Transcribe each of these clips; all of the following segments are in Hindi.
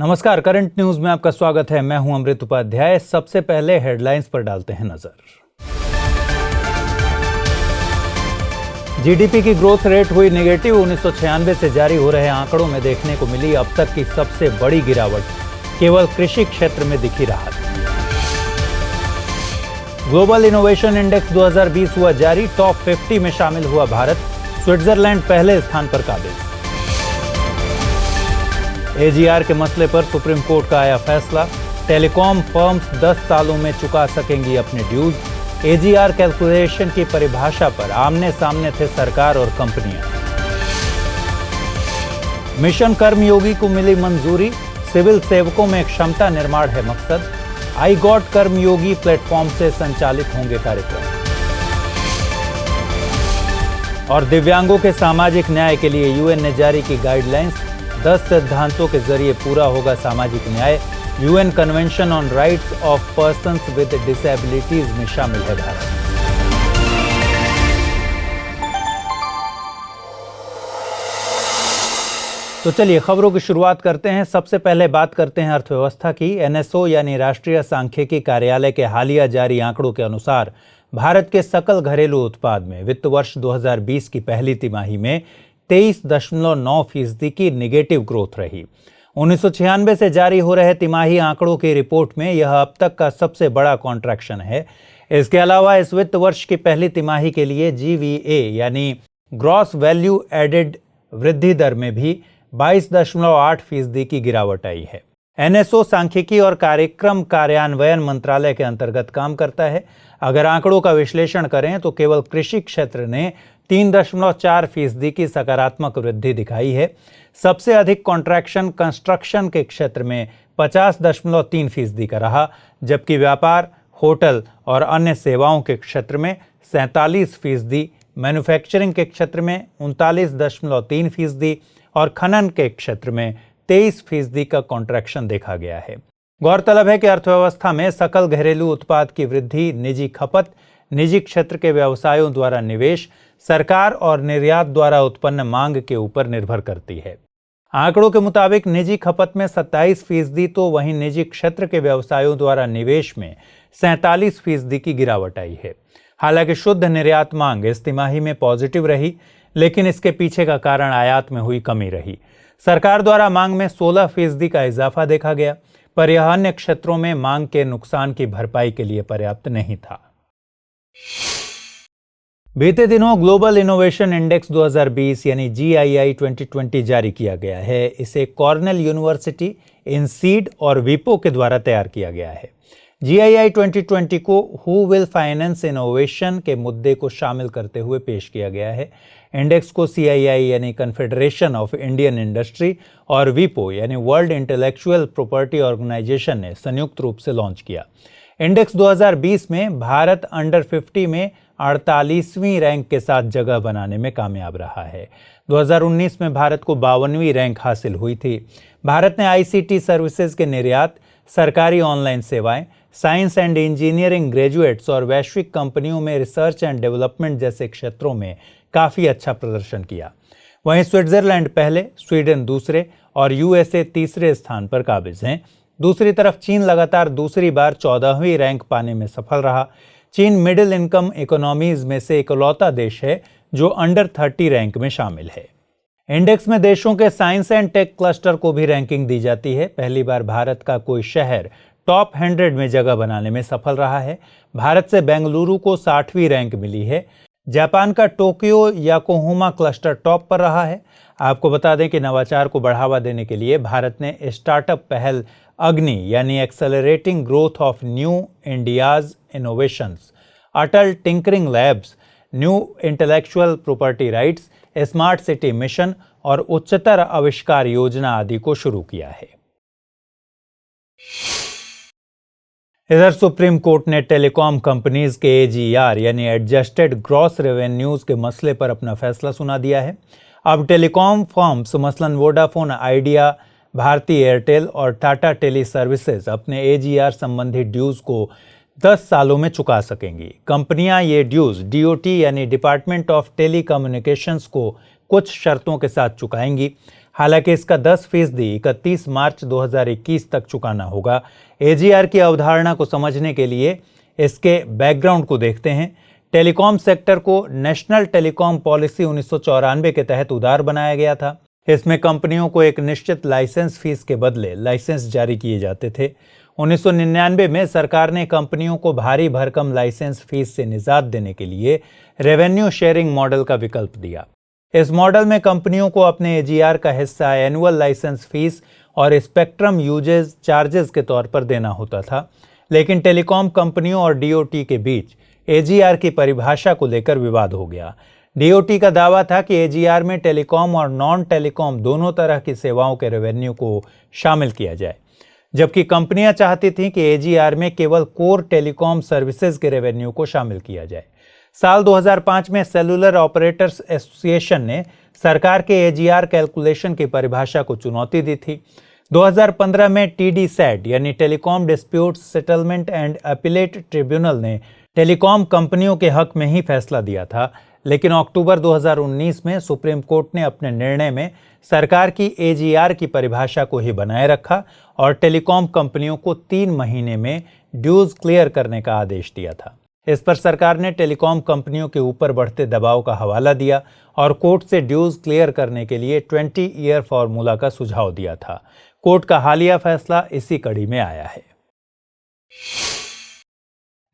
नमस्कार, करंट न्यूज में आपका स्वागत है। मैं हूं अमृत उपाध्याय। सबसे पहले हेडलाइंस पर डालते हैं नजर। जीडीपी की ग्रोथ रेट हुई नेगेटिव। 1996 से जारी हो रहे आंकड़ों में देखने को मिली अब तक की सबसे बड़ी गिरावट। केवल कृषि क्षेत्र में दिखी राहत। ग्लोबल इनोवेशन इंडेक्स 2020 हुआ जारी। टॉप 50 में शामिल हुआ भारत। स्विट्जरलैंड पहले स्थान पर काबिज। एजीआर के मसले पर सुप्रीम कोर्ट का आया फैसला। टेलीकॉम फर्म्स 10 सालों में चुका सकेंगी अपने ड्यूज। एजीआर कैलकुलेशन की परिभाषा पर आमने सामने थे सरकार और कंपनियां। मिशन कर्मयोगी को मिली मंजूरी। सिविल सेवकों में क्षमता निर्माण है मकसद। आई गॉट कर्मयोगी प्लेटफॉर्म से संचालित होंगे कार्यक्रम। और दिव्यांगों के सामाजिक न्याय के लिए यूएन ने जारी की गाइडलाइंस। 10 सिद्धांतों के जरिए पूरा होगा सामाजिक न्याय। UN convention on rights of persons with disabilities में शामिल है भारत। तो चलिए खबरों की शुरुआत करते हैं। सबसे पहले बात करते हैं अर्थव्यवस्था की। एनएसओ यानी राष्ट्रीय सांख्यिकी कार्यालय के हालिया जारी आंकड़ों के अनुसार भारत के सकल घरेलू उत्पाद में वित्त वर्ष 2020 की पहली तिमाही में 23.9% की निगेटिव ग्रोथ रही। 1996 से जारी हो रहे तिमाही आंकड़ों की रिपोर्ट में यह अब तक का सबसे बड़ा कॉन्ट्रैक्शन है। इसके अलावा इस वित्त वर्ष की पहली तिमाही के लिए जीवीए यानी ग्रॉस वैल्यू एडेड वृद्धि दर में भी 22.8% की गिरावट आई है। एनएसओ सांख्यिकी और कार्यक्रम कार्यान्वयन मंत्रालय के अंतर्गत काम करता है। अगर आंकड़ों का विश्लेषण करें तो केवल कृषि क्षेत्र ने 3.4% की सकारात्मक वृद्धि दिखाई है। सबसे अधिक कॉन्ट्रैक्शन कंस्ट्रक्शन के क्षेत्र में 50.3% का रहा, जबकि व्यापार, होटल और अन्य सेवाओं के क्षेत्र में 47%, मैन्युफैक्चरिंग के क्षेत्र में 39.3% और खनन के क्षेत्र में 23% का कॉन्ट्रैक्शन देखा गया है। गौरतलब है कि अर्थव्यवस्था में सकल घरेलू उत्पाद की वृद्धि निजी खपत, निजी क्षेत्र के व्यवसायों द्वारा निवेश, सरकार और निर्यात द्वारा उत्पन्न मांग के ऊपर निर्भर करती है। आंकड़ों के मुताबिक निजी खपत में 27%, तो वहीं निजी क्षेत्र के व्यवसायों द्वारा निवेश में 47% की गिरावट आई है। हालांकि शुद्ध निर्यात मांग इस तिमाही में पॉजिटिव रही, लेकिन इसके पीछे का कारण आयात में हुई कमी रही। सरकार द्वारा मांग में 16% का इजाफा देखा गया, पर यह अन्य क्षेत्रों में मांग के नुकसान की भरपाई के लिए पर्याप्त नहीं था। बीते दिनों ग्लोबल इनोवेशन इंडेक्स 2020 यानी GII 2020 जारी किया गया है। इसे कॉर्नेल यूनिवर्सिटी, इनसीड और विपो के द्वारा तैयार किया गया है। GII 2020 को हु विल फाइनेंस इनोवेशन के मुद्दे को शामिल करते हुए पेश किया गया है। इंडेक्स को CII यानी कन्फेडरेशन ऑफ इंडियन इंडस्ट्री और विपो यानी वर्ल्ड इंटेलेक्चुअल प्रॉपर्टी ऑर्गेनाइजेशन ने संयुक्त रूप से लॉन्च किया। इंडेक्स 2020 में भारत अंडर 50 में 48वीं रैंक के साथ जगह बनाने में कामयाब रहा है। 2019 में भारत को 52वीं रैंक हासिल हुई थी। भारत ने ICT सर्विसेज के निर्यात, सरकारी ऑनलाइन सेवाएं, साइंस एंड इंजीनियरिंग ग्रेजुएट्स और वैश्विक कंपनियों में रिसर्च एंड डेवलपमेंट जैसे क्षेत्रों में काफ़ी अच्छा प्रदर्शन किया। वहीं स्विट्जरलैंड पहले, स्वीडन दूसरे और USA तीसरे स्थान पर काबिज हैं। दूसरी तरफ चीन लगातार दूसरी बार 14वीं रैंक पाने में सफल रहा। चीन मिडिल इनकम इकोनॉमीज में से इकलौता देश है जो अंडर 30 रैंक में शामिल है। इंडेक्स में देशों के साइंस एंड टेक क्लस्टर को भी रैंकिंग दी जाती है। पहली बार भारत का कोई शहर टॉप 100 में जगह बनाने में सफल रहा है। भारत से बेंगलुरु को 60वीं रैंक मिली है। जापान का टोक्यो याकोहामा क्लस्टर टॉप पर रहा है। आपको बता दें कि नवाचार को बढ़ावा देने के लिए भारत ने स्टार्टअप पहल अग्नि यानी accelerating growth of new India's innovations, Atal tinkering labs, new intellectual property rights, smart city mission और उच्चतर आविष्कार योजना आदि को शुरू किया है। इधर सुप्रीम कोर्ट ने टेलीकॉम कंपनीज के AGR यानी एडजस्टेड ग्रॉस रेवेन्यूज के मसले पर अपना फैसला सुना दिया है। अब टेलीकॉम फर्म्स मसलन वोडाफोन आइडिया, भारती एयरटेल और टाटा टेली सर्विसेज अपने AGR संबंधी ड्यूज को 10 सालों में चुका सकेंगी। कंपनियां ये ड्यूज DOT यानी डिपार्टमेंट ऑफ टेली कम्युनिकेशंस को कुछ शर्तों के साथ चुकाएंगी। हालांकि इसका 10% 31 मार्च 2021 तक चुकाना होगा। एजीआर की अवधारणा को समझने के लिए इसके बैकग्राउंड को देखते हैं। टेलीकॉम सेक्टर को नेशनल टेलीकॉम पॉलिसी 1994 के तहत उदार बनाया गया था। इसमें कंपनियों को एक निश्चित लाइसेंस फीस के बदले लाइसेंस जारी किए जाते थे। 1999 में सरकार ने कंपनियों को भारी भरकम लाइसेंस फीस से निजात देने के लिए रेवेन्यू शेयरिंग मॉडल का विकल्प दिया। इस मॉडल में कंपनियों को अपने एजीआर का हिस्सा एनुअल लाइसेंस फीस और स्पेक्ट्रम यूजेज चार्जेस के तौर पर देना होता था। लेकिन टेलीकॉम कंपनियों और डीओटी के बीच एजीआर की परिभाषा को लेकर विवाद हो गया। डीओटी का दावा था कि एजीआर में टेलीकॉम और नॉन टेलीकॉम दोनों तरह की सेवाओं के रेवेन्यू को शामिल किया जाए, जबकि कंपनियां चाहती थीं कि एजीआर में केवल कोर टेलीकॉम सर्विसेज के रेवेन्यू को शामिल किया जाए। साल 2005 में सेलुलर ऑपरेटर्स एसोसिएशन ने सरकार के एजीआर कैलकुलेशन की परिभाषा को चुनौती दी थी। 2015 में टीडीसैट यानी telecom dispute settlement and appellate tribunal ने टेलीकॉम कंपनियों के हक में ही फैसला दिया था, लेकिन अक्टूबर 2019 में सुप्रीम कोर्ट ने अपने निर्णय में सरकार की एजीआर की परिभाषा को ही बनाए रखा और टेलीकॉम कंपनियों को 3 महीने में ड्यूज क्लियर करने का आदेश दिया था। इस पर सरकार ने टेलीकॉम कंपनियों के ऊपर बढ़ते दबाव का हवाला दिया और कोर्ट से ड्यूज क्लियर करने के लिए 20 ईयर फॉर्मूला का सुझाव दिया था। कोर्ट का हालिया फैसला इसी कड़ी में आया है।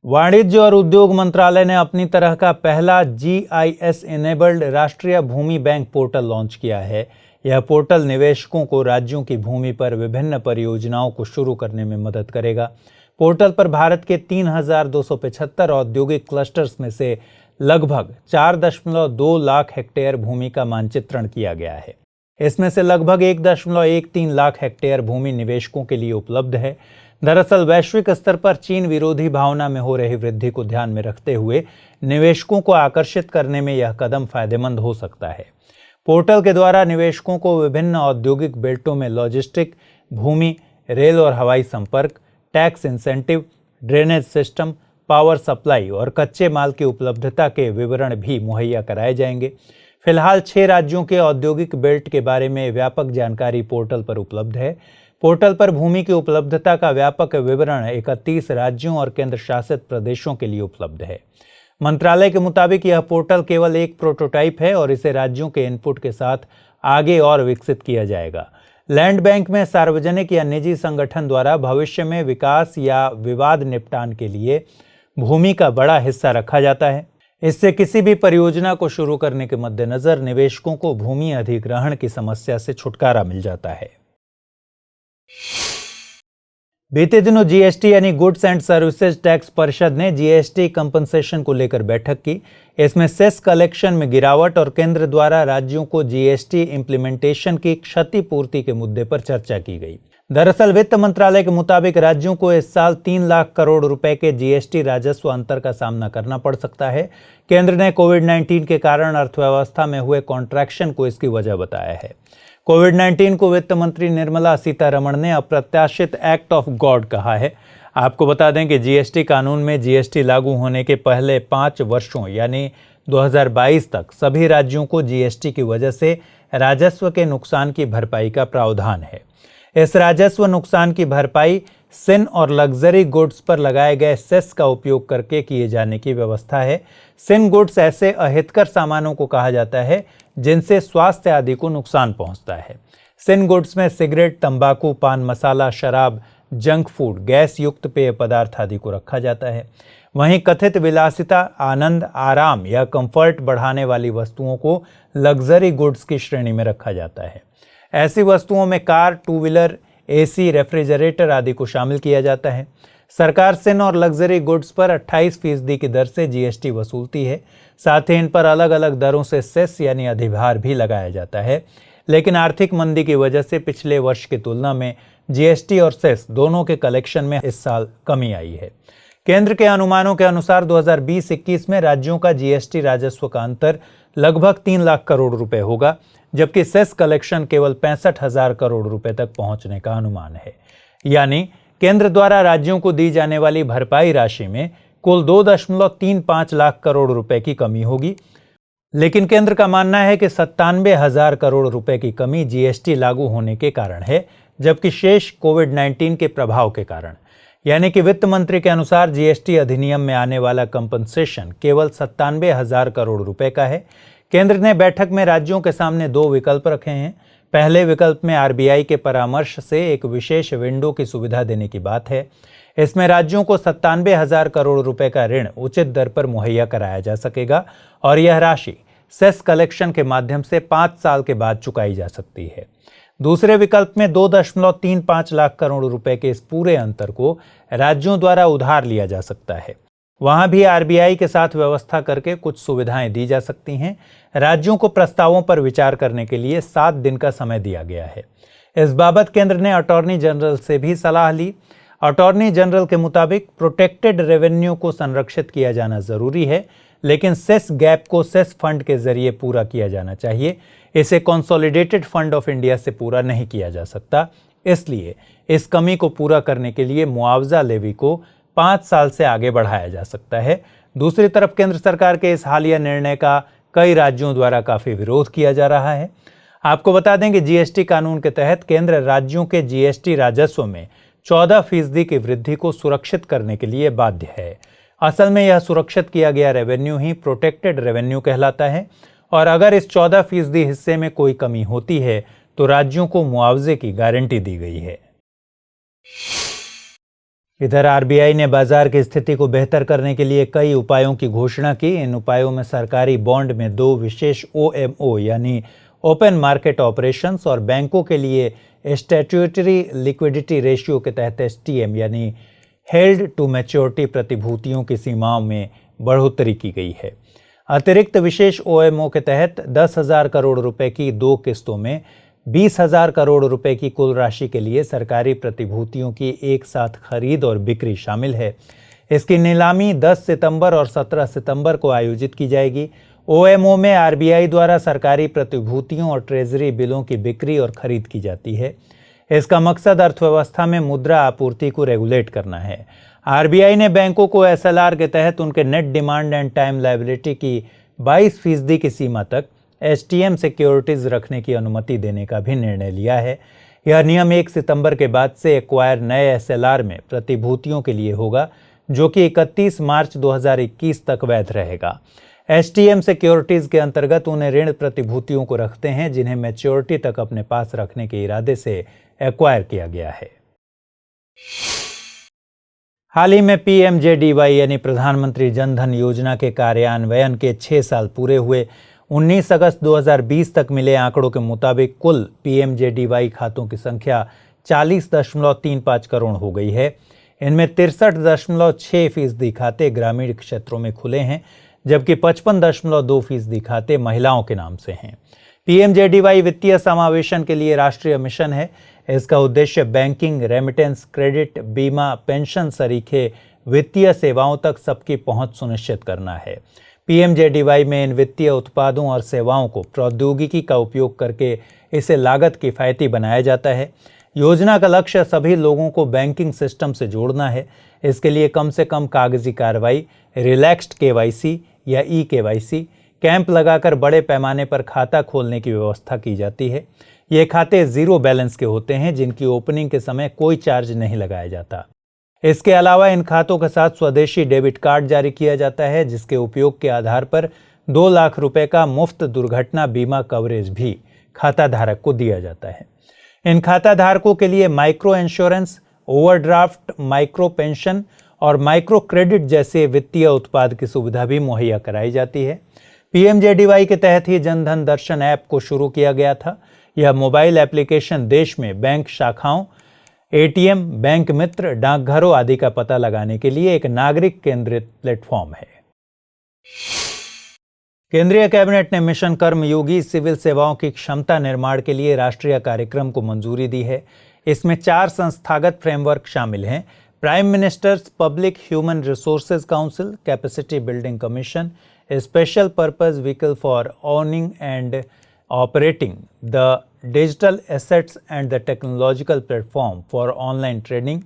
वाणिज्य और उद्योग मंत्रालय ने अपनी तरह का पहला जीआईएस इनेबल्ड राष्ट्रीय भूमि बैंक पोर्टल लॉन्च किया है। यह पोर्टल निवेशकों को राज्यों की भूमि पर विभिन्न परियोजनाओं को शुरू करने में मदद करेगा। पोर्टल पर भारत के 3,275 औद्योगिक क्लस्टर्स में से लगभग 4.2 लाख हेक्टेयर भूमि का मानचित्रण किया गया है। इसमें से लगभग 1.13 लाख हेक्टेयर भूमि निवेशकों के लिए उपलब्ध है। दरअसल वैश्विक स्तर पर चीन विरोधी भावना में हो रही वृद्धि को ध्यान में रखते हुए निवेशकों को आकर्षित करने में यह कदम फायदेमंद हो सकता है। पोर्टल के द्वारा निवेशकों को विभिन्न औद्योगिक बेल्टों में लॉजिस्टिक, भूमि, रेल और हवाई संपर्क, tax incentive, drainage system, power supply और कच्चे माल की उपलब्धता के विवरण भी मुहैया कराए जाएंगे। फिलहाल 6 राज्यों के औद्योगिक बेल्ट के बारे में व्यापक जानकारी पोर्टल पर उपलब्ध है। पोर्टल पर भूमि की उपलब्धता का व्यापक विवरण 31 राज्यों और केंद्र शासित प्रदेशों के लिए उपलब्ध है। मंत्रालय के मुताबिक यह पोर्टल केवल एक प्रोटोटाइप है और इसे राज्यों के इनपुट के साथ आगे और विकसित किया जाएगा। लैंड बैंक में सार्वजनिक या निजी संगठन द्वारा भविष्य में विकास या विवाद निपटान के लिए भूमि का बड़ा हिस्सा रखा जाता है। इससे किसी भी परियोजना को शुरू करने के मद्देनजर निवेशकों को भूमि अधिग्रहण की समस्या से छुटकारा मिल जाता है। बीते दिनों जीएसटी यानी गुड्स एंड सर्विसेज टैक्स परिषद ने जीएसटी कंपनसेशन को लेकर बैठक की। इसमें सेस कलेक्शन में गिरावट और केंद्र द्वारा राज्यों को जीएसटी इंप्लीमेंटेशन की क्षतिपूर्ति के मुद्दे पर चर्चा की गई। दरअसल वित्त मंत्रालय के मुताबिक राज्यों को इस साल 3 लाख करोड़ रुपए के जीएसटी राजस्व अंतर का सामना करना पड़ सकता है। केंद्र ने कोविड-19 के कारण अर्थव्यवस्था में हुए कॉन्ट्रैक्शन को इसकी वजह बताया है। कोविड-19 को वित्त मंत्री निर्मला सीतारमण ने अप्रत्याशित एक्ट ऑफ गॉड कहा है। आपको बता दें कि जीएसटी कानून में जीएसटी लागू होने के पहले 5 वर्षों यानी 2022 तक सभी राज्यों को जीएसटी की वजह से राजस्व के नुकसान की भरपाई का प्रावधान है। इस राजस्व नुकसान की भरपाई सिन और लग्जरी गुड्स पर लगाए गए सेस का उपयोग करके किए जाने की व्यवस्था है। सिन गुड्स ऐसे अहितकर सामानों को कहा जाता है जिनसे स्वास्थ्य आदि को नुकसान पहुंचता है। सिन गुड्स में सिगरेट, तंबाकू, पान मसाला, शराब, जंक फूड, गैस युक्त पेय पदार्थ आदि को रखा जाता है। वहीं कथित विलासिता, आनंद, आराम या कंफर्ट बढ़ाने वाली वस्तुओं को लग्जरी गुड्स की श्रेणी में रखा जाता है। ऐसी वस्तुओं में कार, 2 व्हीलर, एसी, रेफ्रिजरेटर आदि को शामिल किया जाता है। सरकार सिन और लग्जरी गुड्स पर 28% की दर से जीएसटी वसूलती है। साथ ही इन पर अलग अलग दरों से सेस यानी अधिभार भी लगाया जाता है। लेकिन आर्थिक मंदी की वजह से पिछले वर्ष की तुलना में जीएसटी और सेस दोनों के कलेक्शन में इस साल कमी आई है। केंद्र के अनुमानों के अनुसार 2020-21 में राज्यों का जीएसटी राजस्व का अंतर लगभग 3 लाख करोड़ रुपए होगा, जबकि सेस कलेक्शन केवल 65,000 करोड़ रुपए तक पहुंचने का अनुमान है। यानी केंद्र द्वारा राज्यों को दी जाने वाली भरपाई राशि में कुल 2.35 लाख करोड़ रुपए की कमी होगी। लेकिन केंद्र का मानना है कि 97,000 करोड़ रुपए की कमी जीएसटी लागू होने के कारण है, जबकि शेष कोविड-19 के प्रभाव के कारण। यानी कि वित्त मंत्री के अनुसार जीएसटी अधिनियम में आने वाला कंपनसेशन केवल 97,000 करोड़ रुपए का है। केंद्र ने बैठक में राज्यों के सामने 2 विकल्प रखे हैं। पहले विकल्प में आरबीआई के परामर्श से एक विशेष विंडो की सुविधा देने की बात है। इसमें राज्यों को 97,000 करोड़ रुपए का ऋण उचित दर पर मुहैया कराया जा सकेगा और यह राशि सेस कलेक्शन के माध्यम से 5 साल के बाद चुकाई जा सकती है। दूसरे विकल्प में 2.35 लाख करोड़ रुपए के इस पूरे अंतर को राज्यों द्वारा उधार लिया जा सकता है। वहां भी आरबीआई के साथ व्यवस्था करके कुछ सुविधाएं दी जा सकती हैं। राज्यों को प्रस्तावों पर विचार करने के लिए 7 दिन का समय दिया गया है। इस बाबत केंद्र ने अटॉर्नी जनरल से भी सलाह ली। अटॉर्नी जनरल के मुताबिक प्रोटेक्टेड रेवेन्यू को संरक्षित किया जाना जरूरी है, लेकिन सेस गैप को सेस फंड के जरिए पूरा किया जाना चाहिए। इसे कंसोलिडेटेड फंड ऑफ इंडिया से पूरा नहीं किया जा सकता। इसलिए इस कमी को पूरा करने के लिए मुआवजा लेवी को 5 साल से आगे बढ़ाया जा सकता है। दूसरी तरफ केंद्र सरकार के इस हालिया निर्णय का कई राज्यों द्वारा काफी विरोध किया जा रहा है। आपको बता दें कि जीएसटी कानून के तहत केंद्र राज्यों के जीएसटी राजस्व में 14% की वृद्धि को सुरक्षित करने के लिए बाध्य है। असल में यह सुरक्षित किया गया रेवेन्यू ही प्रोटेक्टेड रेवेन्यू कहलाता है और अगर इस 14% हिस्से में कोई कमी होती है तो राज्यों को मुआवजे की गारंटी दी गई है। इधर आरबीआई ने बाजार की स्थिति को बेहतर करने के लिए कई उपायों की घोषणा की। इन उपायों में सरकारी बॉन्ड में 2 विशेष ओएमओ यानी ओपन मार्केट ऑपरेशंस और बैंकों के लिए स्टैट्यूटरी लिक्विडिटी रेशियो के तहत एसटीएम यानी हेल्ड टू मैच्योरिटी प्रतिभूतियों की सीमाओं में बढ़ोतरी की गई है। अतिरिक्त विशेष ओएमओ के तहत 10,000 करोड़ रुपए की 2 किस्तों में 20,000 करोड़ रुपए की कुल राशि के लिए सरकारी प्रतिभूतियों की एक साथ खरीद और बिक्री शामिल है। इसकी नीलामी 10 सितंबर और 17 सितंबर को आयोजित की जाएगी। ओएमओ में आरबीआई द्वारा सरकारी प्रतिभूतियों और ट्रेजरी बिलों की बिक्री और खरीद की जाती है। इसका मकसद अर्थव्यवस्था में मुद्रा आपूर्ति को रेगुलेट करना है। आरबीआई ने बैंकों को एसएलआर के तहत उनके net demand and time liability की 22% की सीमा तक एसटीएम सिक्योरिटीज रखने की अनुमति देने का भी निर्णय लिया है। यह नियम 1 सितंबर के बाद से एक्वायर नए एसएलआर में प्रतिभूतियों के लिए होगा, जो कि 31 मार्च 2021 तक वैध रहेगा। एसटीएम सिक्योरिटीज के अंतर्गत उन्हें ऋण प्रतिभूतियों को रखते हैं जिन्हें मैच्योरिटी तक अपने पास रखने के इरादे से एक्वायर किया गया है। हाल ही में पीएमजेडीवाई यानी प्रधानमंत्री जन धन योजना के कार्यान्वयन के 6 साल पूरे हुए। 19 अगस्त 2020 तक मिले आंकड़ों के मुताबिक कुल पीएमजेडीवाई खातों की संख्या 40.35 करोड़ हो गई है। इनमें 63.6% खाते ग्रामीण क्षेत्रों में खुले हैं, जबकि 55.2% खाते महिलाओं के नाम से हैं। पीएमजेडीवाई वित्तीय समावेशन के लिए राष्ट्रीय मिशन है। इसका उद्देश्य बैंकिंग, रेमिटेंस, क्रेडिट, बीमा, पेंशन सरीखे वित्तीय सेवाओं तक सबकी पहुंच सुनिश्चित करना है। पीएमजेडीवाई में इन वित्तीय उत्पादों और सेवाओं को प्रौद्योगिकी का उपयोग करके इसे लागत किफ़ायती बनाया जाता है। योजना का लक्ष्य सभी लोगों को बैंकिंग सिस्टम से जोड़ना है। इसके लिए कम से कम कागजी कार्रवाई, रिलैक्स्ड केवाईसी या ई केवाईसी, कैंप लगाकर बड़े पैमाने पर खाता खोलने की व्यवस्था की जाती है। ये खाते 0 बैलेंस के होते हैं, जिनकी ओपनिंग के समय कोई चार्ज नहीं लगाया जाता। इसके अलावा इन खातों के साथ स्वदेशी डेबिट कार्ड जारी किया जाता है, जिसके उपयोग के आधार पर 2 लाख रुपए का मुफ्त दुर्घटना बीमा कवरेज भी खाता धारक को दिया जाता है। इन खाता धारकों के लिए micro insurance, overdraft, micro pension और माइक्रो क्रेडिट जैसे वित्तीय उत्पाद की सुविधा भी मुहैया कराई जाती है। पीएमजेडीवाई के तहत ही जनधन दर्शन ऐप को शुरू किया गया था। यह मोबाइल एप्लीकेशन देश में बैंक शाखाओं, एटीएम, बैंक मित्र, डाकघरों आदि का पता लगाने के लिए एक नागरिक केंद्रित प्लेटफॉर्म है। केंद्रीय कैबिनेट ने मिशन कर्मयोगी सिविल सेवाओं की क्षमता निर्माण के लिए राष्ट्रीय कार्यक्रम को मंजूरी दी है। इसमें 4 संस्थागत फ्रेमवर्क शामिल हैं: prime ministers public human resources council, capacity building commission, special purpose vehicle for owning and operating the digital assets and the technological platform for online trading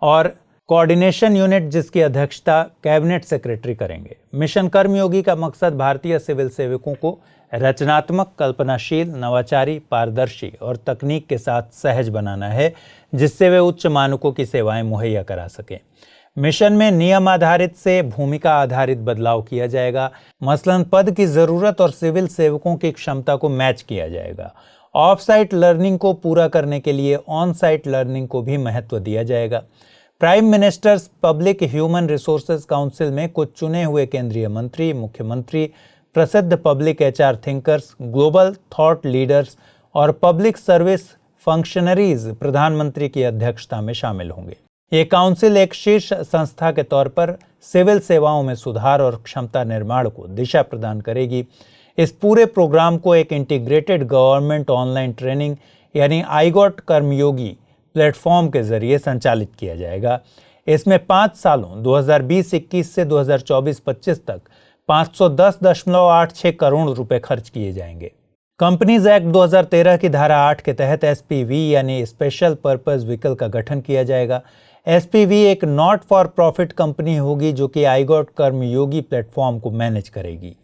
और कोऑर्डिनेशन यूनिट जिसकी अध्यक्षता कैबिनेट सेक्रेटरी करेंगे। मिशन कर्मयोगी का मकसद भारतीय सिविल सेवकों को रचनात्मक, कल्पनाशील, नवाचारी, पारदर्शी और तकनीक के साथ सहज बनाना है, जिससे वे उच्च मानकों की सेवाएं मुहैया करा सकें। मिशन में नियम आधारित से भूमिका आधारित बदलाव किया जाएगा। मसलन पद की जरूरत और सिविल सेवकों की क्षमता को मैच किया जाएगा। ऑफ साइट लर्निंग को पूरा करने के लिए ऑन साइट लर्निंग को भी महत्व दिया जाएगा। Prime ministers public human resources council में कुछ चुने हुए केंद्रीय मंत्री, मुख्यमंत्री, प्रसिद्ध public HR thinkers, global thought leaders और पब्लिक सर्विस फंक्शनरीज प्रधानमंत्री की अध्यक्षता में शामिल होंगे। ये काउंसिल एक शीर्ष संस्था के तौर पर सिविल सेवाओं में सुधार और क्षमता निर्माण को दिशा प्रदान करेगी। इस पूरे प्रोग्राम को एक इंटीग्रेटेड गवर्नमेंट ऑनलाइन ट्रेनिंग यानी आईगॉट कर्मयोगी प्लेटफॉर्म के जरिए संचालित किया जाएगा। इसमें 5 सालों 2020-21 से 2024-25 तक 510.86 करोड़ रुपए खर्च किए जाएंगे। कंपनीज एक्ट 2013 की धारा 8 के तहत एसपीवी यानी स्पेशल पर्पस व्हीकल का गठन किया जाएगा। एसपीवी एक नॉट फॉर प्रॉफिट कंपनी होगी जो कि आईगॉट कर्मयोगी प्लेटफॉर्म को मैनेज करेगी।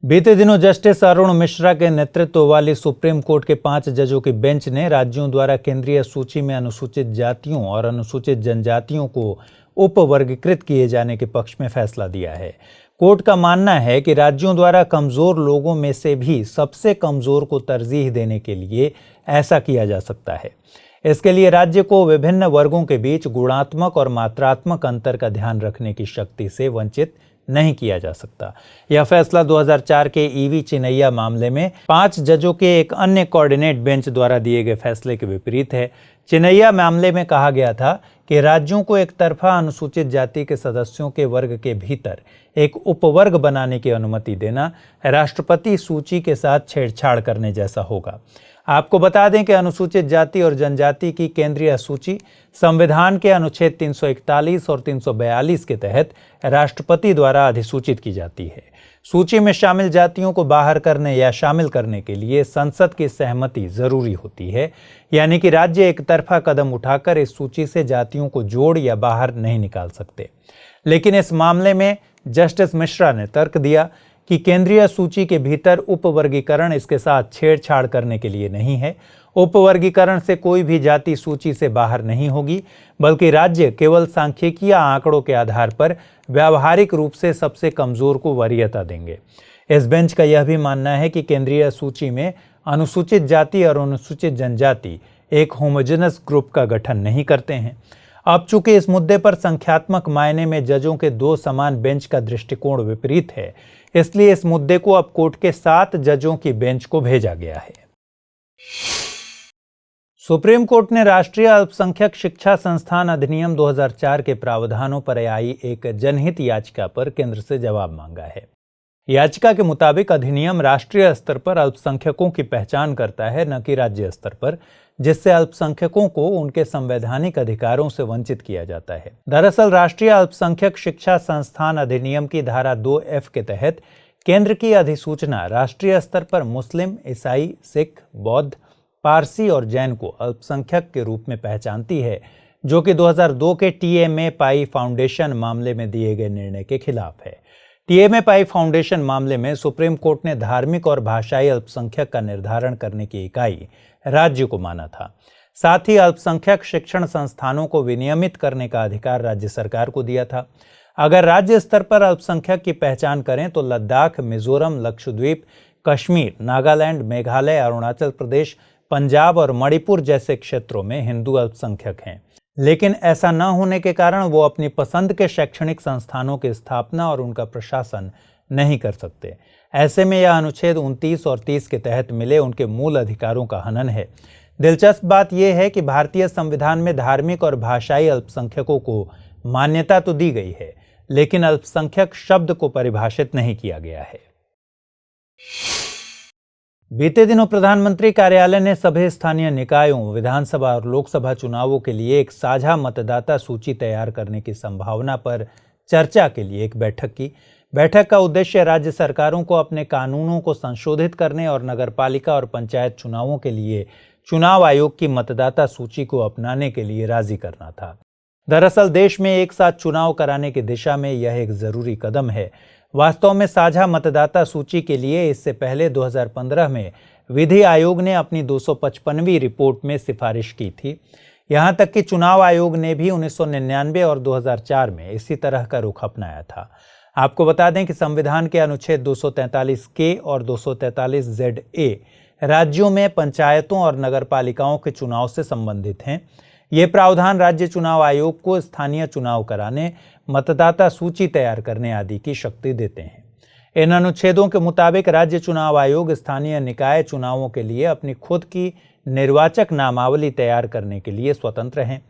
बीते दिनों जस्टिस अरुण मिश्रा के नेतृत्व वाली सुप्रीम कोर्ट के 5 जजों की बेंच ने राज्यों द्वारा केंद्रीय सूची में अनुसूचित जातियों और अनुसूचित जनजातियों को उपवर्गीकृत किए जाने के पक्ष में फैसला दिया है। कोर्ट का मानना है कि राज्यों द्वारा कमजोर लोगों में से भी सबसे कमजोर को तरजीह देने के लिए ऐसा किया जा सकता है। इसके लिए राज्य को विभिन्न वर्गों के बीच गुणात्मक और मात्रात्मक अंतर का ध्यान रखने की शक्ति से वंचित नहीं किया जा सकता। यह फैसला 2004 के ईवी चिनैया मामले में 5 जजों के एक अन्य कोऑर्डिनेट बेंच द्वारा दिए गए फैसले के विपरीत है। चिनैया मामले में कहा गया था कि राज्यों को एक तरफा अनुसूचित जाति के सदस्यों के वर्ग के भीतर एक उपवर्ग बनाने की अनुमति देना राष्ट्रपति सूची के साथ छेड़छाड़ करने जैसा होगा। आपको बता दें कि अनुसूचित जाति और जनजाति की केंद्रीय सूची संविधान के अनुच्छेद 341 और 342 के तहत राष्ट्रपति द्वारा अधिसूचित की जाती है। सूची में शामिल जातियों को बाहर करने या शामिल करने के लिए संसद की सहमति जरूरी होती है, यानी कि राज्य एक तरफा कदम उठाकर इस सूची से जातियों को जोड़ या बाहर नहीं निकाल सकते। लेकिन इस मामले में जस्टिस मिश्रा ने तर्क दिया कि केंद्रीय सूची के भीतर उपवर्गीकरण इसके साथ छेड़छाड़ करने के लिए नहीं है। उपवर्गीकरण से कोई भी जाति सूची से बाहर नहीं होगी, बल्कि राज्य केवल सांख्यिकीय आंकड़ों के आधार पर व्यावहारिक रूप से सबसे कमजोर को वरीयता देंगे। इस बेंच का यह भी मानना है कि केंद्रीय सूची में अनुसूचित जाति और अनुसूचित जनजाति एक होमोजेनस ग्रुप का गठन नहीं करते हैं। अब चूंकि इस मुद्दे पर संख्यात्मक मायने में जजों के 2 समान बेंच का दृष्टिकोण विपरीत है, इसलिए इस मुद्दे को अब कोर्ट के 7 जजों की बेंच को भेजा गया है। सुप्रीम कोर्ट ने राष्ट्रीय अल्पसंख्यक शिक्षा संस्थान अधिनियम 2004 के प्रावधानों पर आई एक जनहित याचिका पर केंद्र से जवाब मांगा है। याचिका के मुताबिक अधिनियम राष्ट्रीय स्तर पर अल्पसंख्यकों की पहचान करता है, न कि राज्य स्तर पर, जिससे अल्पसंख्यकों को उनके संवैधानिक अधिकारों से वंचित किया जाता है। दरअसल राष्ट्रीय अल्पसंख्यक शिक्षा संस्थान अधिनियम की धारा 2F के तहत केंद्र की अधिसूचना राष्ट्रीय स्तर पर मुस्लिम, ईसाई, सिख, बौद्ध, पारसी और जैन को अल्पसंख्यक के रूप में पहचानती है, जो कि 2002 के TMA पाई फाउंडेशन मामले में दिए गए निर्णय के खिलाफ है। TMA पाई फाउंडेशन मामले में सुप्रीम कोर्ट ने धार्मिक और भाषाई अल्पसंख्यक का निर्धारण करने की इकाई राज्य को माना था। साथ ही अल्पसंख्यक शिक्षण संस्थानों को विनियमित करने का अधिकार राज्य सरकार को दिया था। अगर राज्य स्तर पर अल्पसंख्यक की पहचान करें तो लद्दाख, मिजोरम, लक्षद्वीप, कश्मीर, नागालैंड, मेघालय, अरुणाचल प्रदेश, पंजाब और मणिपुर जैसे क्षेत्रों में हिंदू अल्पसंख्यक हैं। लेकिन ऐसा न होने के कारण वो अपनी पसंद के शैक्षणिक संस्थानों की स्थापना और उनका प्रशासन नहीं कर सकते। ऐसे में यह अनुच्छेद 29 और 30 के तहत मिले उनके मूल अधिकारों का हनन है। दिलचस्प बात यह है कि भारतीय संविधान में धार्मिक और भाषाई अल्पसंख्यकों को मान्यता तो दी गई है, लेकिन अल्पसंख्यक शब्द को परिभाषित नहीं किया गया है। बीते दिनों प्रधानमंत्री कार्यालय ने सभी स्थानीय निकायों, विधानसभा और लोकसभा चुनावों के लिए एक साझा मतदाता सूची तैयार करने की संभावना पर चर्चा के लिए एक बैठक की। बैठक का उद्देश्य राज्य सरकारों को अपने कानूनों को संशोधित करने और नगरपालिका और पंचायत चुनावों के लिए चुनाव आयोग की मतदाता सूची को अपनाने के लिए राजी करना था। दरअसल देश में एक साथ चुनाव कराने की दिशा में यह एक जरूरी कदम है। वास्तव में साझा मतदाता सूची के लिए इससे पहले 2015 में विधि आयोग ने अपनी 255वीं रिपोर्ट में सिफारिश की थी। यहां तक कि चुनाव आयोग ने भी 1999 और 2004 में इसी तरह का रुख अपनाया था। आपको बता दें कि संविधान के अनुच्छेद 243 और 243 राज्यों में पंचायतों और नगरपालिकाओं के चुनाव से संबंधित हैं। ये प्रावधान राज्य चुनाव आयोग को स्थानीय चुनाव कराने, मतदाता सूची तैयार करने आदि की शक्ति देते हैं। इन अनुच्छेदों के मुताबिक राज्य चुनाव आयोग स्थानीय निकाय चुनावों के लिए अपनी खुद की निर्वाचक नामावली तैयार करने के लिए स्वतंत्र हैं।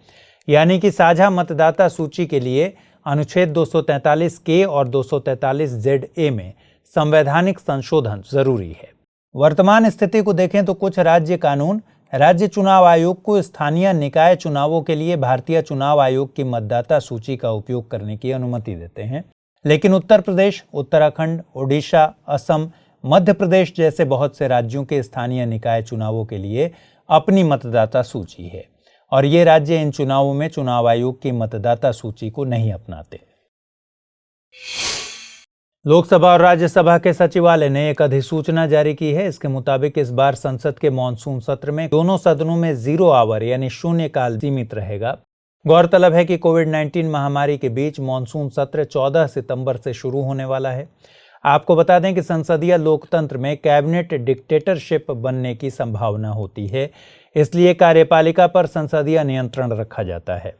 यानी कि साझा मतदाता सूची के लिए अनुच्छेद 243 और 243 में संवैधानिक संशोधन जरूरी है। वर्तमान स्थिति को देखें तो कुछ राज्य कानून राज्य चुनाव आयोग को स्थानीय निकाय चुनावों के लिए भारतीय चुनाव आयोग की मतदाता सूची का उपयोग करने की अनुमति देते हैं, लेकिन उत्तर प्रदेश, उत्तराखंड, ओडिशा, असम, मध्य प्रदेश जैसे बहुत से राज्यों के स्थानीय निकाय चुनावों के लिए अपनी मतदाता सूची है और ये राज्य इन चुनावों में चुनाव आयोग की मतदाता सूची को नहीं अपनाते। लोकसभा और राज्यसभा के सचिवालय ने एक अधिसूचना जारी की है। इसके मुताबिक इस बार संसद के मॉनसून सत्र में दोनों सदनों में 0 आवर यानी शून्यकाल सीमित रहेगा। गौरतलब है कि कोविड-19 महामारी के बीच मॉनसून सत्र 14 सितंबर से शुरू होने वाला है। आपको बता दें कि संसदीय लोकतंत्र में कैबिनेट डिक्टेटरशिप बनने की संभावना होती है, इसलिए कार्यपालिका पर संसदीय नियंत्रण रखा जाता है।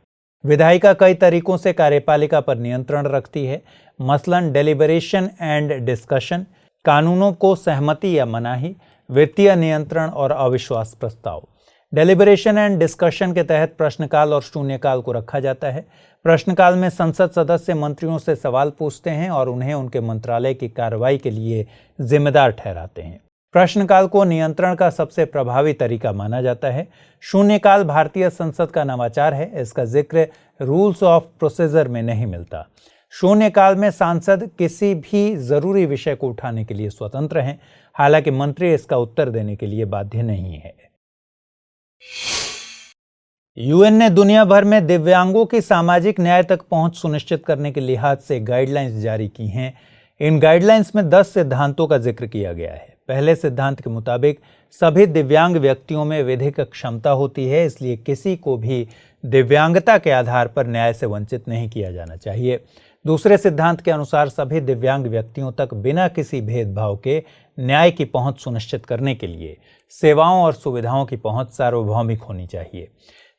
विधायिका कई तरीकों से कार्यपालिका पर नियंत्रण रखती है, मसलन डेलिबरेशन एंड डिस्कशन, कानूनों को सहमति या मनाही, वित्तीय नियंत्रण और अविश्वास प्रस्ताव। डेलिबरेशन एंड डिस्कशन के तहत प्रश्नकाल और शून्यकाल को रखा जाता है। प्रश्नकाल में संसद सदस्य मंत्रियों से सवाल पूछते हैं और उन्हें उनके मंत्रालय की कार्रवाई के लिए जिम्मेदार ठहराते हैं। प्रश्नकाल को नियंत्रण का सबसे प्रभावी तरीका माना जाता है। शून्यकाल भारतीय संसद का नवाचार है। इसका जिक्र रूल्स ऑफ प्रोसीजर में नहीं मिलता। शून्यकाल में सांसद किसी भी जरूरी विषय को उठाने के लिए स्वतंत्र हैं, हालांकि मंत्री इसका उत्तर देने के लिए बाध्य नहीं है। यूएन ने दुनिया भर में दिव्यांगों की सामाजिक न्याय तक पहुंच सुनिश्चित करने के लिहाज से गाइडलाइंस जारी की हैं। इन गाइडलाइंस में 10 सिद्धांतों का जिक्र किया गया है। पहले सिद्धांत के मुताबिक सभी दिव्यांग व्यक्तियों में विधिक क्षमता होती है, इसलिए किसी को भी दिव्यांगता के आधार पर न्याय से वंचित नहीं किया जाना चाहिए। दूसरे सिद्धांत के अनुसार सभी दिव्यांग व्यक्तियों तक बिना किसी भेदभाव के न्याय की पहुंच सुनिश्चित करने के लिए सेवाओं और सुविधाओं की पहुंच सार्वभौमिक होनी चाहिए।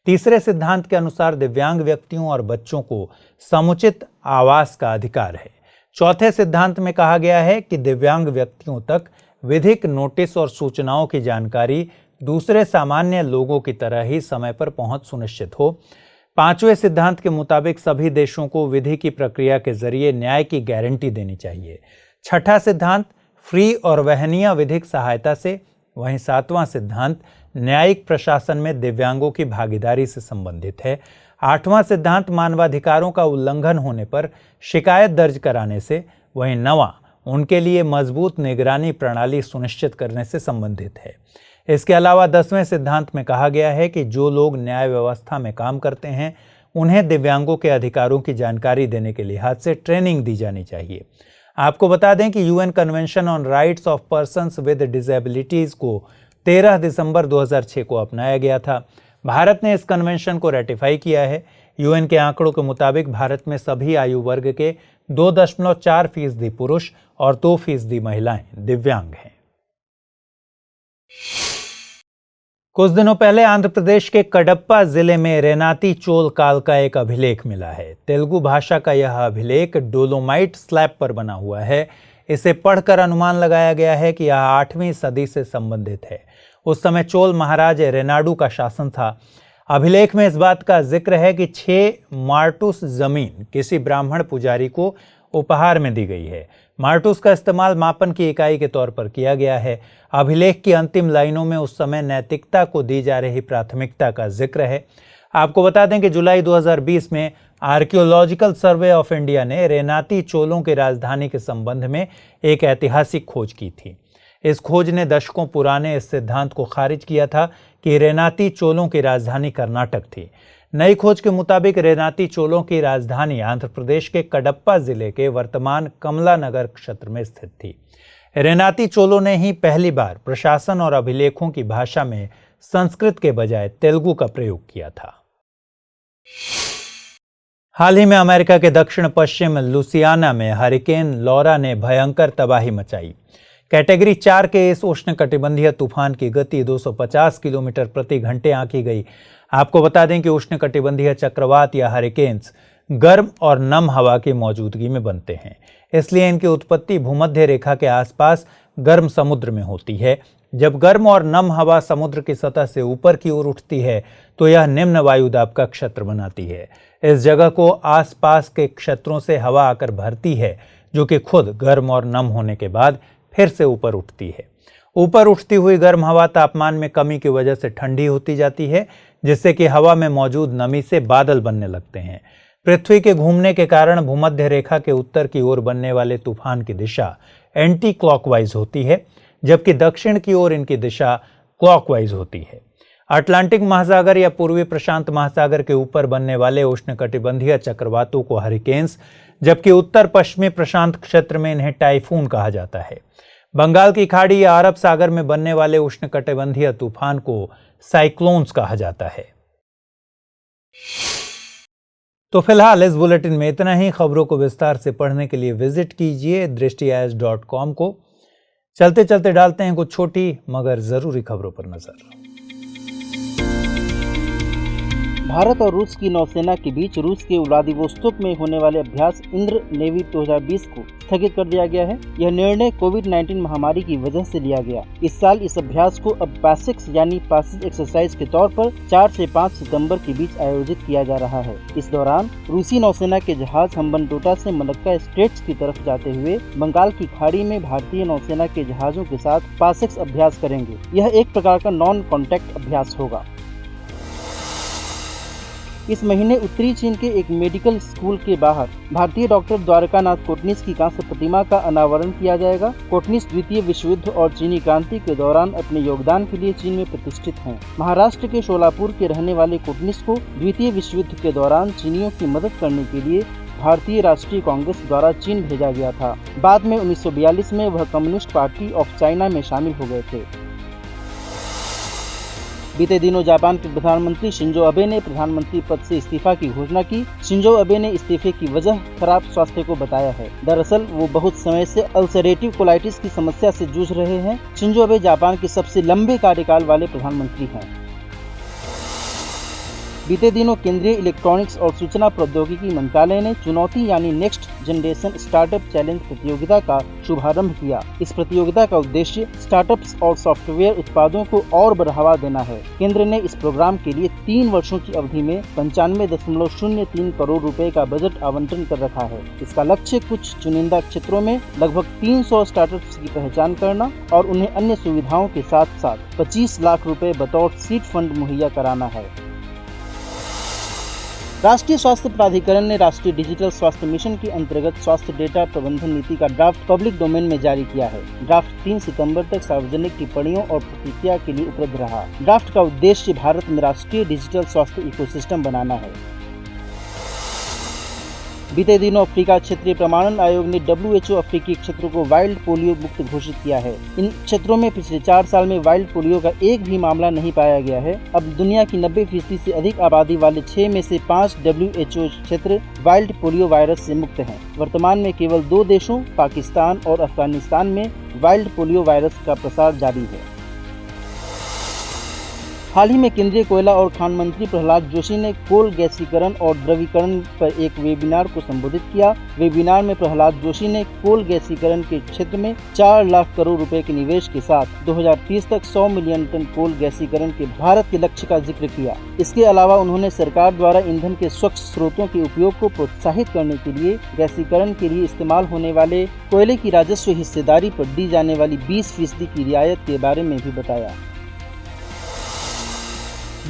तीसरे सिद्धांत के अनुसार दिव्यांग व्यक्तियों और बच्चों को समुचित आवास का अधिकार है। चौथे सिद्धांत में कहा गया है कि दिव्यांग व्यक्तियों तक विधिक नोटिस और सूचनाओं की जानकारी दूसरे सामान्य लोगों की तरह ही समय पर पहुंच सुनिश्चित हो। पांचवें सिद्धांत के मुताबिक सभी देशों को विधि की प्रक्रिया के जरिए न्याय की गारंटी देनी चाहिए। छठा सिद्धांत फ्री और वहनीय विधिक सहायता से, वहीं सातवां सिद्धांत न्यायिक प्रशासन में दिव्यांगों की भागीदारी से संबंधित है। आठवां सिद्धांत मानवाधिकारों का उल्लंघन होने पर शिकायत दर्ज कराने से, वहीं नवां उनके लिए मजबूत निगरानी प्रणाली सुनिश्चित करने से संबंधित है। इसके अलावा 10वें सिद्धांत में कहा गया है कि जो लोग न्याय व्यवस्था में काम करते हैं उन्हें दिव्यांगों के अधिकारों की जानकारी देने के लिहाज से ट्रेनिंग दी जानी चाहिए। आपको बता दें कि UN convention on rights of persons with disabilities को 13 दिसंबर 2006 को अपनाया गया था। भारत ने इस कन्वेंशन को रेटिफाई किया है। यूएन के आंकड़ों के मुताबिक भारत में सभी आयु वर्ग के 2.4% पुरुष और 2% महिलाएं दिव्यांग हैं। कुछ दिनों पहले आंध्र प्रदेश के कडप्पा जिले में रेनाती चोल काल का एक अभिलेख मिला है। तेलुगु भाषा का यह अभिलेख डोलोमाइट स्लैब पर बना हुआ है। इसे पढ़कर अनुमान लगाया गया है कि यह 8वीं सदी से संबंधित है। उस समय चोल महाराज रेनाडू का शासन था। अभिलेख में इस बात का जिक्र है कि 6 मार्टुस जमीन किसी ब्राह्मण पुजारी को उपहार में दी गई है। मार्टुस का इस्तेमाल मापन की इकाई के तौर पर किया गया है। अभिलेख की अंतिम लाइनों में उस समय नैतिकता को दी जा रही प्राथमिकता का जिक्र है। आपको बता दें कि जुलाई 2020 में आर्कियोलॉजिकल सर्वे ऑफ इंडिया ने रेनाती चोलों की राजधानी के संबंध में एक ऐतिहासिक खोज की थी। इस खोज ने दशकों पुराने इस सिद्धांत को खारिज किया था कि रेनाती चोलों की राजधानी कर्नाटक थी। नई खोज के मुताबिक रेनाती चोलों की राजधानी आंध्र प्रदेश के कडप्पा जिले के वर्तमान कमला नगर क्षेत्र में स्थित थी। रेनाती चोलों ने ही पहली बार प्रशासन और अभिलेखों की भाषा में संस्कृत के बजाय तेलुगु का प्रयोग किया था। हाल ही में अमेरिका के दक्षिण पश्चिम लुसियाना में हरिकेन लॉरा ने भयंकर तबाही मचाई। कैटेगरी 4 के इस उष्णकटिबंधीय तूफान की गति 250 किलोमीटर प्रति घंटे आंकी गई। आपको बता दें कि उष्णकटिबंधीय चक्रवात या हरिकेन्स गर्म और नम हवा की मौजूदगी में बनते हैं, इसलिए इनकी उत्पत्ति भूमध्य रेखा के आसपास गर्म समुद्र में होती है। जब गर्म और नम हवा समुद्र की सतह से ऊपर की ओर उठती है तो यह निम्न वायुदाब का क्षेत्र बनाती है। इस जगह को आसपास के क्षेत्रों से हवा आकर भरती है, जो कि खुद गर्म और नम होने के बाद फिर से ऊपर उठती है। ऊपर उठती हुई गर्म हवा तापमान में कमी की वजह से ठंडी होती जाती है, जिससे कि हवा में मौजूद नमी से बादल बनने लगते हैं। पृथ्वी के घूमने के कारण भूमध्य रेखा के उत्तर की ओर बनने वाले तूफान की दिशा एंटी क्लॉकवाइज होती है, जबकि दक्षिण की ओर इनकी दिशा क्लॉकवाइज होती है। अटलांटिक महासागर या पूर्वी प्रशांत महासागर के ऊपर बनने वाले उष्णकटिबंधीय चक्रवातों को हरिकेन्स, जबकि उत्तर पश्चिमी प्रशांत क्षेत्र में इन्हें टाइफून कहा जाता है। बंगाल की खाड़ी या अरब सागर में बनने वाले उष्णकटिबंधीय तूफान को साइक्लोन्स कहा जाता है। तो फिलहाल इस बुलेटिन में इतना ही। खबरों को विस्तार से पढ़ने के लिए विजिट कीजिए दृष्टियाज.com को। चलते चलते डालते हैं कुछ छोटी मगर जरूरी खबरों पर नजर। भारत और रूस की नौसेना के बीच रूस के व्लादिवोस्तोक में होने वाले अभ्यास इंद्र नेवी 2020 को स्थगित कर दिया गया है। यह निर्णय कोविड-19 महामारी की वजह से लिया गया। इस साल इस अभ्यास को अब पैसिक्स यानी पैसेज एक्सरसाइज के तौर पर 4 से 5 सितंबर के बीच आयोजित किया जा रहा है। इस दौरान रूसी नौसेना के जहाज हम्बनटोटा से मलक्का स्ट्रेट्स की तरफ जाते हुए बंगाल की खाड़ी में भारतीय नौसेना के जहाजों के साथ पैसिक्स अभ्यास करेंगे। यह एक प्रकार का नॉन कॉन्टैक्ट अभ्यास होगा। इस महीने उत्तरी चीन के एक मेडिकल स्कूल के बाहर भारतीय डॉक्टर द्वारकानाथ कोटनिस की कांस्य प्रतिमा का अनावरण किया जाएगा। कोटनिस द्वितीय विश्व युद्ध और चीनी क्रांति के दौरान अपने योगदान के लिए चीन में प्रतिष्ठित हैं। महाराष्ट्र के शोलापुर के रहने वाले कोटनिस को द्वितीय विश्व युद्ध के दौरान चीनियों की मदद करने के लिए भारतीय राष्ट्रीय कांग्रेस द्वारा चीन भेजा गया था। बाद में 1942 में वह कम्युनिस्ट पार्टी ऑफ चाइना में शामिल हो गए थे। बीते दिनों जापान के प्रधानमंत्री शिंजो अबे ने प्रधानमंत्री पद से इस्तीफा की घोषणा की। शिंजो अबे ने इस्तीफे की वजह खराब स्वास्थ्य को बताया है। दरअसल वो बहुत समय से अल्सरेटिव कोलाइटिस की समस्या से जूझ रहे हैं। शिंजो अबे जापान के सबसे लंबे कार्यकाल वाले प्रधानमंत्री हैं। बीते दिनों केंद्रीय इलेक्ट्रॉनिक्स और सूचना प्रौद्योगिकी मंत्रालय ने चुनौती यानी नेक्स्ट जनरेशन स्टार्टअप चैलेंज प्रतियोगिता का शुभारंभ किया। इस प्रतियोगिता का उद्देश्य स्टार्टअप्स और सॉफ्टवेयर उत्पादों को और बढ़ावा देना है। केंद्र ने इस प्रोग्राम के लिए 3 वर्षों की अवधि में 95.03 करोड़ रुपए का बजट आवंटन कर रखा है। इसका लक्ष्य कुछ चुनिंदा क्षेत्रों में लगभग 300 स्टार्टअप्स की पहचान करना और उन्हें अन्य सुविधाओं के साथ साथ 25 लाख रुपए बतौर सीड फंड मुहैया कराना है। राष्ट्रीय स्वास्थ्य प्राधिकरण ने राष्ट्रीय डिजिटल स्वास्थ्य मिशन के अंतर्गत स्वास्थ्य डेटा प्रबंधन नीति का ड्राफ्ट पब्लिक डोमेन में जारी किया है। ड्राफ्ट 3 सितंबर तक सार्वजनिक टिप्पणियों और प्रतिक्रिया के लिए उपलब्ध रहा। ड्राफ्ट का उद्देश्य भारत में राष्ट्रीय डिजिटल स्वास्थ्य इकोसिस्टम बनाना है। बीते दिनों अफ्रीका क्षेत्रीय प्रमाणन आयोग ने WHO अफ्रीकी क्षेत्रों को वाइल्ड पोलियो मुक्त घोषित किया है। इन क्षेत्रों में पिछले 4 साल में वाइल्ड पोलियो का एक भी मामला नहीं पाया गया है। अब दुनिया की 90% से अधिक आबादी वाले 6 में से 5 WHO क्षेत्र वाइल्ड पोलियो वायरस से मुक्त हैं। वर्तमान में केवल 2 देशों पाकिस्तान और अफगानिस्तान में वाइल्ड पोलियो वायरस का प्रसार जारी है। हाल ही में केंद्रीय कोयला और खान मंत्री प्रहलाद जोशी ने कोल गैसीकरण और द्रवीकरण पर एक वेबिनार को संबोधित किया। वेबिनार में प्रहलाद जोशी ने कोल गैसीकरण के क्षेत्र में 4 लाख करोड़ रुपए के निवेश के साथ 2030 तक 100 मिलियन टन कोल गैसीकरण के भारत के लक्ष्य का जिक्र किया। इसके अलावा उन्होंने सरकार द्वारा ईंधन के स्वच्छ स्रोतों के उपयोग को प्रोत्साहित करने के लिए गैसीकरण के लिए इस्तेमाल होने वाले कोयले की राजस्व हिस्सेदारी पर दी जाने वाली 20% की रियायत के बारे में भी बताया।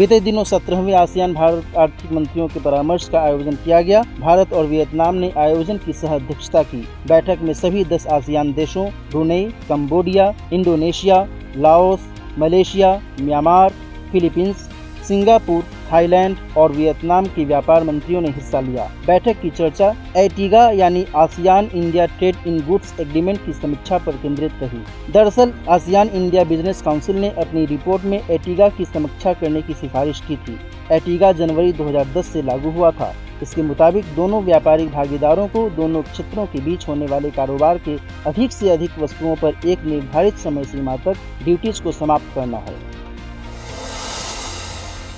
बीते दिनों 17वें आसियान भारत आर्थिक मंत्रियों के परामर्श का आयोजन किया गया। भारत और वियतनाम ने आयोजन की सह अध्यक्षता की। बैठक में सभी 10 आसियान देशों Brunei, Cambodia, Indonesia, Laos, Malaysia, Myanmar, Philippines, Singapore, Thailand और वियतनाम के व्यापार मंत्रियों ने हिस्सा लिया। बैठक की चर्चा एटीगा यानी ASEAN India trade in goods agreement की समीक्षा पर केंद्रित रही। दरअसल आसियान इंडिया बिजनेस काउंसिल ने अपनी रिपोर्ट में एटीगा की समीक्षा करने की सिफारिश की थी। एटीगा जनवरी 2010 से लागू हुआ था। इसके मुताबिक दोनों व्यापारिक भागीदारों को दोनों क्षेत्रों के बीच होने वाले कारोबार के अधिक से अधिक वस्तुओं पर एक निर्धारित समय सीमा तक ड्यूटीज को समाप्त करना है।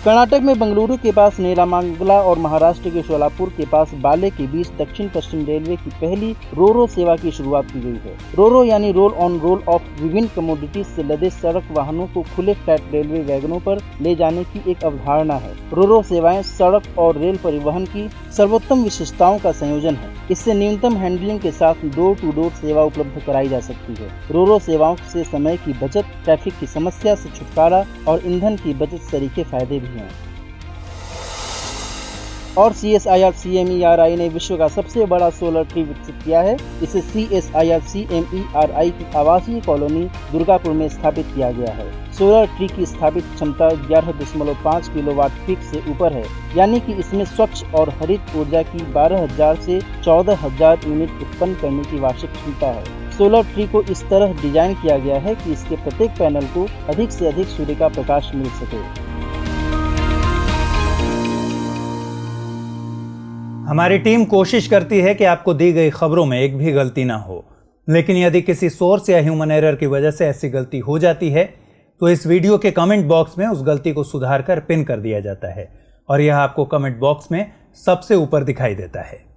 कर्नाटक में बेंगलुरु के पास नेलामंगला और महाराष्ट्र के शोलापुर के पास बाले के बीच दक्षिण पश्चिम रेलवे की पहली रोरो सेवा की शुरुआत की गई है। रोरो यानी रोल ऑन रोल ऑफ विभिन्न कमोडिटीज से लदे सड़क वाहनों को खुले फ्लैट रेलवे वैगनों पर ले जाने की एक अवधारणा है। रोरो सेवाएं सड़क और रेल परिवहन की सर्वोत्तम विशेषताओं का संयोजन है। इससे न्यूनतम हैंडलिंग के साथ डोर टू डोर सेवा उपलब्ध कराई जा सकती है। रोरो सेवाओं से समय की बचत, ट्रैफिक की समस्या से छुटकारा और ईंधन की बचत सरीखे फायदे भी हैं। और CSIR-CMERI ने विश्व का सबसे बड़ा सोलर ट्री विकसित किया है। इसे CSIR-CMERI की आवासीय कॉलोनी दुर्गापुर में स्थापित किया गया है। सोलर ट्री की स्थापित क्षमता 11.5 किलोवाट पीक से ऊपर है, यानी कि इसमें स्वच्छ और हरित ऊर्जा की 12,000 से 14,000 यूनिट उत्पन्न करने की वार्षिक क्षमता है। सोलर ट्री को इस तरह डिजाइन किया गया है कि इसके प्रत्येक पैनल को अधिक से अधिक सूर्य का प्रकाश मिल सके। हमारी टीम कोशिश करती है कि आपको दी गई खबरों में एक भी गलती ना हो, लेकिन यदि किसी सोर्स या ह्यूमन एरर की वजह से ऐसी गलती हो जाती है तो इस वीडियो के कमेंट बॉक्स में उस गलती को सुधार कर पिन कर दिया जाता है और यह आपको कमेंट बॉक्स में सबसे ऊपर दिखाई देता है।